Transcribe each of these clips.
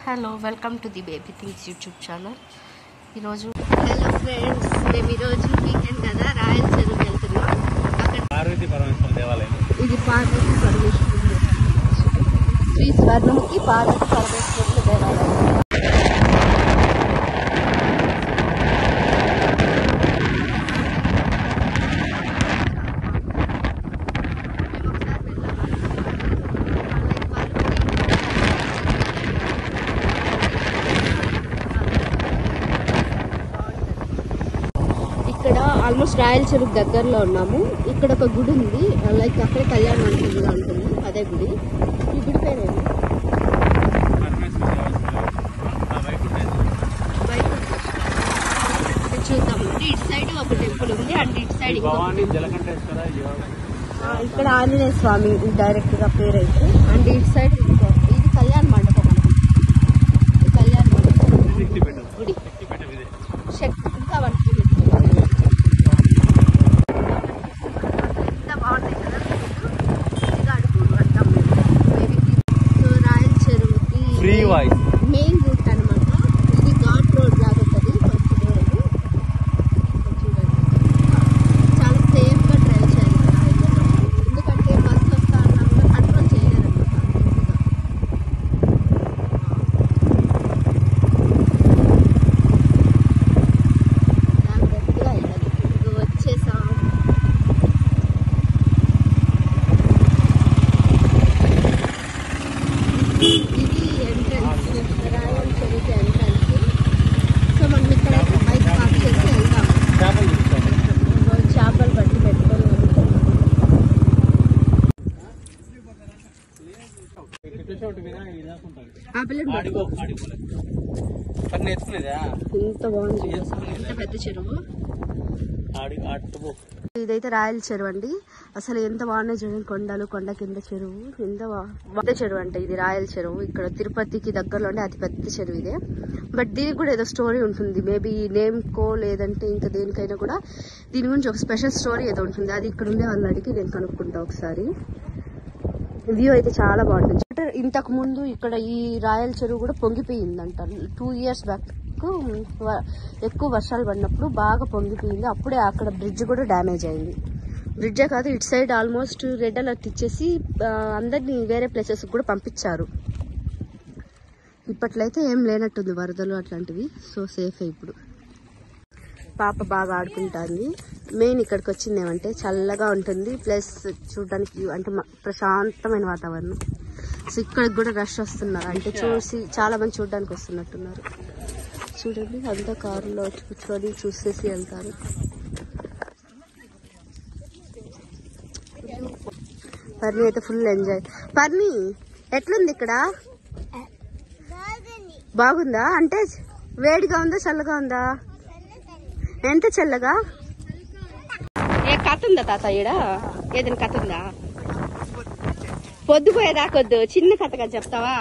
Hello welcome to the baby things YouTube channel. ఈరోజు hello friends, మేము ఈరోజు weekend కదా రాయల్ చెరువుకి వెళ్తున్నాం. అక్కడ పార్వతీ పరమేశ్వర దేవాలయం. ఇది పార్వతీ పరమేశ్వరుడు, శ్రీ స్వర్ణముఖి పార్వతీ పరమేశ్వరుడు దేవాలయం. ఇక్కడ ఆల్మోస్ట్ రాయల్ చెరువు దగ్గరలో ఉన్నాము. ఇక్కడ ఒక గుడి ఉంది, లైక్ అక్కడే కళ్యాణ మండపం ఉంటుంది, అదే గుడి. ఈ గుడి పేరేంటి? చూద్దాం. ఇటు సైడ్ ఒక టెంపుల్ ఉంది అండ్ ఇటు సైడ్ ఇక్కడ ఆంజనేయ స్వామి డైరెక్ట్ గా పేరైతే, అండ్ ఇటు సైడ్ ఇది కళ్యాణ మండపం అనుకుంటా. కళ్యాణ మండపం గుడి శక్తి ఇంకా రాయల్ చెరువుకి మెయిన్ రూట్ అనమాట. ఇది ఘాట్ రోడ్ లాగా ఉంటుంది. కొంచెం దూరం చూడండి, చాలా సేఫ్ గా డ్రైవ్ చేయాలి. ఎందుకంటే బస్సు వస్తా అన్నా కూడా కంట్రోల్ చేయలేరు అనమాట. జాగ్రత్తగా వెళ్ళాలి. ఇది వచ్చేసాం. ఇది ఎంట్రన్స్, రాయల్ చెరువుకి ఎంట్రన్స్. సో మనం ఇక్కడైతే బైక్ పార్క్ చేసి వెళ్దాం. చేపలు పట్టి పెట్టుకొని ఇంత బాగుంది, ఇంత పెద్ద చెరువు. ఇదైతే రాయల్ చెరువు అండి. అసలు ఎంత బాగున్నాయి చూడండి, కొండలు, కొండ కింద చెరువు. ఎంత పెద్ద చెరువు అంటే ఇది రాయల్ చెరువు. ఇక్కడ తిరుపతికి దగ్గరలో ఉండే అతి పెద్ద చెరువు ఇదే. బట్ దీనికి కూడా ఏదో స్టోరీ ఉంటుంది. మేబీ నేమ్ కో లేదంటే ఇంకా దేనికైనా కూడా దీని గురించి ఒక స్పెషల్ స్టోరీ ఏదో ఉంటుంది. అది ఇక్కడ ఉండే వాళ్ళని అడిగి నేను కనుక్కుంటా ఒకసారి. వ్యూ అయితే చాలా బాగుంటుంది. ఇంతకు ముందు ఇక్కడ ఈ రాయల్ చెరువు కూడా పొంగిపోయిందంట. 2 years బ్యాక్ ఎక్కువ వర్షాలు పడినప్పుడు బాగా పొంగిపోయింది. అప్పుడే అక్కడ బ్రిడ్జ్ కూడా డ్యామేజ్ అయింది. బ్రిడ్జే కాదు, ఇటు సైడ్ ఆల్మోస్ట్ రెడ్ అలర్ట్ ఇచ్చేసి అందరినీ వేరే ప్లేసెస్ కూడా పంపించారు. ఇప్పట్లో అయితే ఏం లేనట్టుంది వరదలు అట్లాంటివి. సో సేఫ్ ఇప్పుడు. పాప బాగా ఆడుకుంటుంది. మెయిన్ ఇక్కడికి వచ్చింది ఏమంటే చల్లగా ఉంటుంది, ప్లస్ చూడడానికి అంటే ప్రశాంతమైన వాతావరణం. సో ఇక్కడికి కూడా రష్ వస్తున్నారు, అంటే చూసి చాలా మంది చూడడానికి వస్తున్నట్టున్నారు. చూడండి, అంతా కారులో వచ్చి కూర్చొని చూసేసి వెళ్తారు. పర్ని అయితే ఫుల్ ఎంజాయ్. పర్ని ఎట్లుంది ఇక్కడ? బాగుందా? అంటే వేడిగా ఉందా చల్లగా ఉందా? ఎంత చల్లగా? ఏ కథ ఉందా తాత ఈడ? ఏదైనా కథ ఉందా? పొద్దుపోయేదాకొద్దు, చిన్న కథగా చెప్తావా?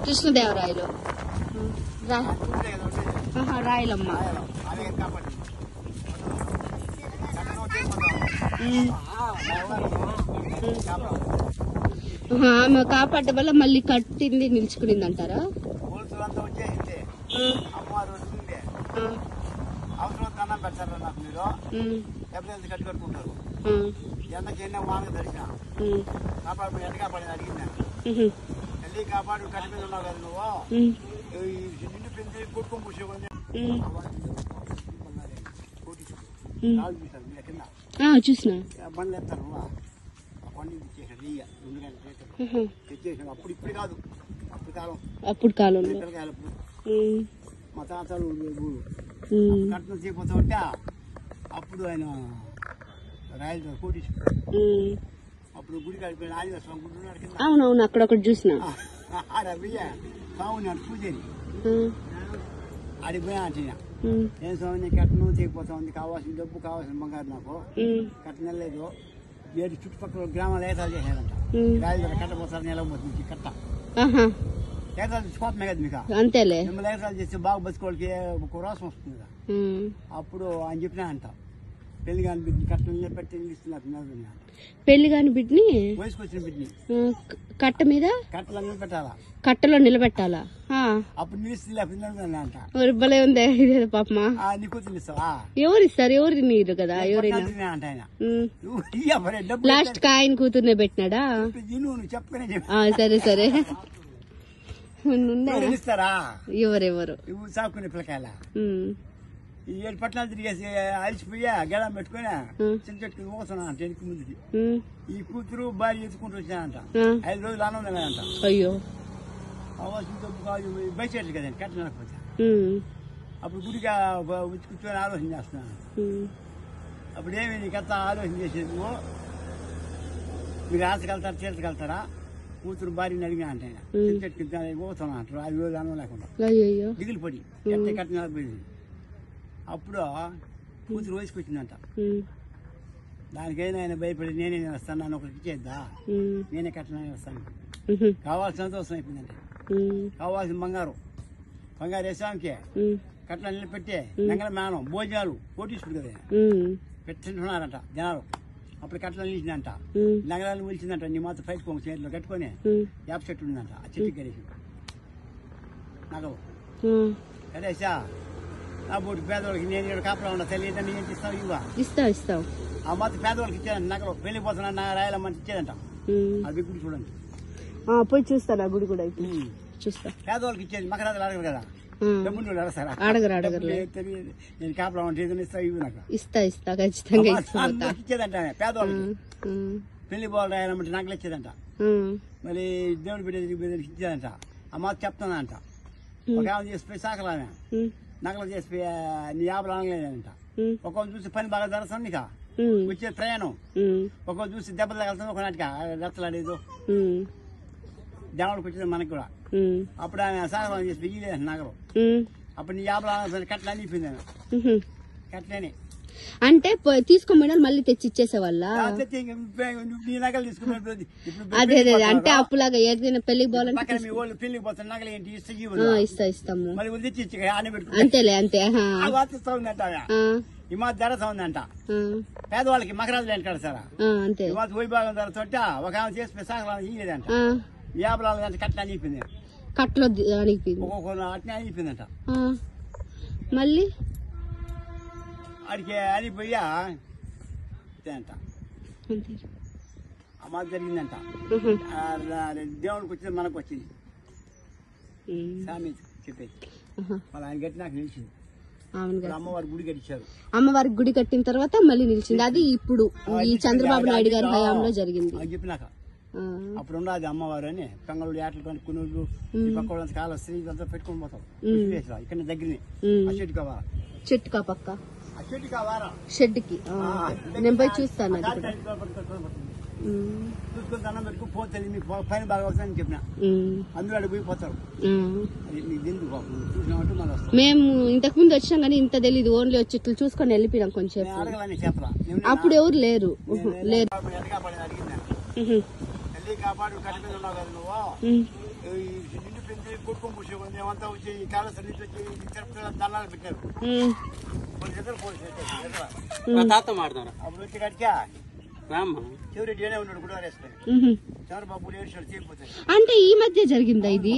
కృష్ణదేవరాయలు రాయలమ్మ. ఆమె కాపాడడం వల్ల మళ్ళీ కట్టింది నిలుచుకునింది అంటారా? చూసిన అప్పుడు కాలంలో మా తాతలు కట్నం చేయకపోతా ఉంటే అప్పుడు ఆయన రాయల్ కోటీశ్వరుడు. అప్పుడు గుడి కడిపోయిన ఆంజనేయ స్వామి గుడి ఉన్నాడు కింద. అవునవును, అక్కడ ఒకటి చూసిన. స్వామి నాడు పూజని అడిగిపోయా అంటున్నా, ఏం స్వామి కట్నం చేయకపోతా ఉంది, కావాల్సిన డబ్బు కావాల్సిన బంగారు నాకు కట్నం లేదు. వేరే చుట్టుపక్కల గ్రామాలు ఏసాలు చేశారంట. రాయల్ కట్టపోతారు, నిలబోతుంది కట్ట ఏసాలు తెచ్చిపోతున్నాయి కదా మీకు. అంతేలే, మిమ్మల్ని ఏసాలు చేస్తే బాగా బతుకోళ్ళకి ఒక రోసం వస్తుంది కదా. అప్పుడు ఆయన చెప్పినా అంట, పెళ్లి కాని బిడ్డని కట్టలు పెట్టి ఇస్తున్నారు. పెళ్లి కాని బిడ్డని వయసుకు వచ్చిన బిడ్డని కట్ట మీద కట్టలు పెట్టాలా, కట్టలో నిలబెట్టాలా? అప్పుడు నిలుస్తుంది అంట. భలే ఉంది ఇదేదో పాపమా. నీకు తెలుస్తావా? ఎవరు ఇస్తారు? ఎవరు నీరు కదా ఎవరైనా అంట ఆయన. లాస్ట్ కి ఆయన కూతుర్నే పెట్టినాడా? నువ్వు చెప్పుకునే సరే సరే. ఇస్తారా? ఎవరెవరు సాకునే పిల్లకాయల ఈ 7 పట్టణాలు తిరిగేసి అలిసిపోయా గెడం పెట్టుకుని చిన్న చెట్టుకుని మోసనా అంట వెనక్కి ముందుకి. ఈ కూతురు భార్య ఎత్తుకుంటూ వచ్చినానంట. 5 రోజులు ఆనందంగానంట. అయ్యో బయటెట్లు కదండి కట్టలేకపోతే. అప్పుడు గుడిగా కూర్చొని ఆలోచన చేస్తున్నాను. అప్పుడు ఏమి నీకంతా ఆలోచన చేసేది, మీరు ఆశకెళ్తారా తీర్చగలుగుతారా? కూతురు భార్యని అడిగినా అంటే ఆయన చిన్న చెట్టుకి పోతున్నా అంటారు. 5 రోజులు ఆనందం లేకుండా దిగులు పడి ఎట్టే కట్టిన పోయింది. అప్పుడు కూతురు వయసుకు వచ్చిందంట. దానికైనా ఆయన భయపడి నేనే వస్తాను, నన్ను ఒకరికి ఇచ్చేద్దా, నేనే కట్టిన వస్తాను. కావాల్సిన సంతోషం అయిపోయిందంటే. కావాల్సిన బంగారు వేసాంకే కట్ల నిలబెట్టి నంగల మేనం భోజనాలు కోటీసుడు కదా పెట్టింటున్నారంట జనాలు. అప్పుడు కట్ల నిలిచిందంట. నగరాలు నిలిచిందంట. నీ మాత్రం పైకి పోము చేతిలో కట్టుకొని వేప చెట్టు ఉందంట. ఆ చెట్టు కడేసి నగలు కడేసా నా బోటి పేదవాళ్ళకి నేను కాపలా ఉన్నా తెలియదు. నీ ఏంటి ఇస్తావు? ఇవ్వ ఇస్తావు. ఆ మాత్రం పేదవాళ్ళకి ఇచ్చేదంట. నగలు వెళ్ళిపోతున్నా రాయాలమ్మని ఇచ్చేదంట. అది గుడి చూడండి. పోయి చూస్తాను ఆ గుడి కూడా చూస్తా. పేదవాళ్ళకి ఇచ్చేది మకరాజులు అడగరు కదా, డబ్బులు అడగసారా? అడగరు. నేను కాపలా ఉంటే ఇస్తావు ఇవి నాకు ఇస్తా ఖచ్చితంగా ఇచ్చేదంట. పేదవాళ్ళకి పెళ్లి బాల్ రాయాలమ్మంటే నగలు ఇచ్చేదంట. మరి దేవుడు బిడ్డ ఇచ్చేదంట. ఆ మాత్రం చెప్తానంట. ఒక ఆమె చేసిపోయి సాకలామె నగలు చేసిపోయి నీ 50 అనలేదంట. ఒక్కొక్క చూసి పని బాగా జరుగుతుంది నీక వచ్చే ప్రయాణం. ఒక్కొక్క చూసి దెబ్బలు తగలుతుంది. ఒక నాటిక రెత్తలాడేదు దేవుడికి వచ్చేది మనకి కూడా. అప్పుడు ఆమె సాగరం చేసి వెయ్యలేదు నగరం. అప్పుడు నీ 50 కట్ల అనిపోయింది. కట్లని అంటే తీసుకోమని మళ్ళీ తెచ్చి ఇచ్చేసేవాళ్ళ. నీ నగలు తీసుకుని అదే అంటే అప్పులాగా ఏదైనా పెళ్లికి పోవాలంటే పెళ్లికి పోతాను నగలు ఏంటి ఇస్తాము మళ్ళీ తెచ్చి అంతేలే అంతే. ఉందంట. ఈ మాత ధరస ఉందంట. పేదవాళ్ళకి మకరాజులు ఏంటి కదా సార్ అంతే. ఈ మాత వైభాగం ధర తోట ఒక ఆమె చేసి సాగలం ఇయ్యలేదంట. 54 గంటల కట్ల అనిపోయింది. కట్టలో అనిపోయింది. ఒక్కొక్క అట్నే అనిపోయిందంట. మళ్ళీ అడికి అనిపోయా అంట. ఆ మాత జరిగిందంట. దేవుడికి వచ్చింది మనకు వచ్చింది సామి చెప్పేది. మళ్ళీ ఆయన గట్టి నాకు నిలిచింది. అమ్మవారి గుడి కట్టించారు. అమ్మవారికి గుడి కట్టిన తర్వాత మళ్ళీ నిలిచింది. అది ఇప్పుడు ఈ చంద్రబాబు నాయుడు గారి హయాంలో జరిగింది అని చెప్పినాక. అప్పుడు ఉన్నది అమ్మవారు అని పెంగళూరు ఏటలు కానీ కునూరు ఈ పక్క వాళ్ళంతా కాలు వస్తే ఇదంతా పెట్టుకుని పోతాం. ఇక్కడ దగ్గరనే ఆ చెట్టు కావాలా, చెట్టు కా పక్క ఆ చెట్టు కావాలా షెడ్కి నేను పోయి చూస్తాను. చూసుకొని దండం పెట్టుకుని పోతే మీకు పైన బాగా వస్తుందని చెప్పిన. అందులో అడిగి పోయి పోతారు. చూసినామంటే మళ్ళీ వస్తాం. మేము ఇంతకు ముందు వచ్చినాం కానీ ఇంత తెలీదు. ఓన్లీ వచ్చి ఇట్లా చూసుకొని వెళ్ళిపోయినాం కొంచెం. అడగాలని చెప్పరా? అప్పుడు ఎవరు లేరు. కాపాడు కట్టి మీద ఉన్నావు కదా నువ్వు. నిండు పెంచి కొట్టుకొని కూర్చోండి. మేమంతా వచ్చి ఈ కాళేశ్వరం నుంచి వచ్చి తిరుపతి దండాలు పెట్టారు. అప్పుడు వచ్చి కట్టిగా చివరెడ్డి ఏనే ఉన్నాడు కూడా వేసుకొని చంద్రబాబు ఏడ్చాడు చేయకపోతే. అంటే ఈ మధ్య జరిగిందా ఇది?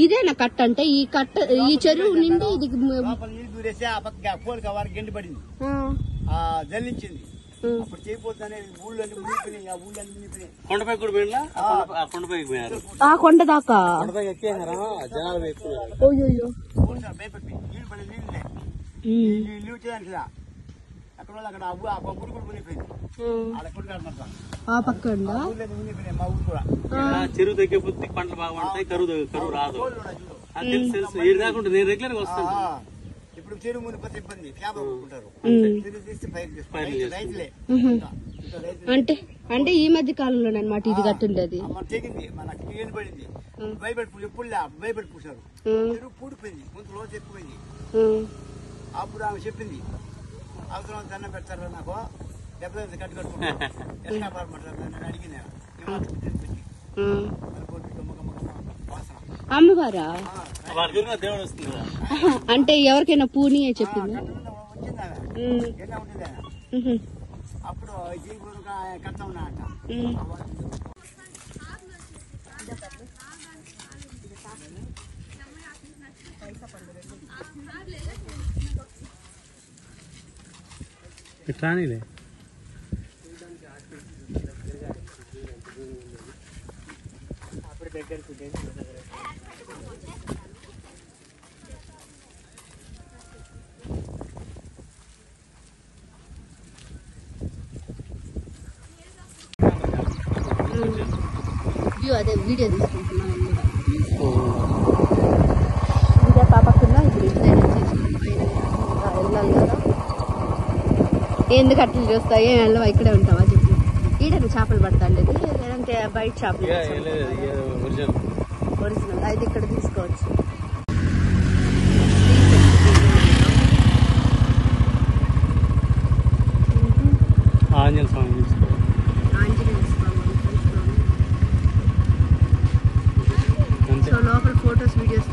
ఇదేనా కట్ట? అంటే ఈ కట్ట ఈ చెరువు నిండి ఇది నీళ్ళు దూరేసి ఆ పక్క పోలిక వారికి గండి పడింది, జల్లించింది. అప్పుడు చేయబోతుందనే ఊళ్ళన్నీ మునిగిపోయినాయి. ఆ ఊళ్ళన్నీ మునిగిపోయినాయి. కొండపై కూడా పోయినా కొండపైకి పోయారు. ఆ కొండ దాకా జనాలు భయపడి నీళ్ళు పడి నీళ్ళే నీళ్ళు వచ్చేదానికి అక్కడ అక్కడ ఆ గుడి కూడా మునిగిపోయింది. అక్కడ కొట్టుకాడమంటా ఆ పక్క మునిగిపోయినాయి. మా ఊరు కూడా చెరువు దగ్గర బుద్ధి పంటలు బాగా ఉంటాయి. కరువు రాదు. తెలుసు ఏడు కాకుండా నేను రెగ్యులర్ గా వస్తాను. ఇప్పుడు చెరువు మునిగిపోతే ఇబ్బంది. క్యాబ్ కొట్టుకుంటారు. రైతులే అంటే అంటే ఈ మధ్య కాలంలో అనమాట ఇది కట్టుండేది. తెగింది మనకి ఏం పడింది. భయపడి పూజ ఎప్పుడు భయపడి పూసారు. చెరువు పూడిపోయింది. ముందు రోజు ఎక్కువైంది. అప్పుడు ఆమె చెప్పింది అవసరం దండం పెడతారు నాకు దెబ్బ కట్టు కట్టుకుంటారు ఎట్లా పడమంటారు అడిగింది. అమ్మవారా? దేవుడు వస్తుంది. అంటే ఎవరికైనా పూని చెప్పింది. ఎలా ఉంటుంది అప్పుడు జీవితం కట్ట ఉన్నాయంట. రానిలే అప్పుడు దగ్గరకు అదే వీడియో తీసుకుంటున్నాను. ఇదే పాపకున్నా ఇప్పుడు వెళ్ళాలి కదా. ఎందుకు అట్లా చూస్తాయి వెళ్ళవా ఇక్కడే ఉంటావా చెప్పు. ఈడని చేపలు పడతాండేది లేదంటే బయట చేపలు ఒరిజినల్ అయితే ఇక్కడ తీసుకోవచ్చు. ఆంజనేయ స్వామి సో లోపల ఫొటోస్ వీడియోస్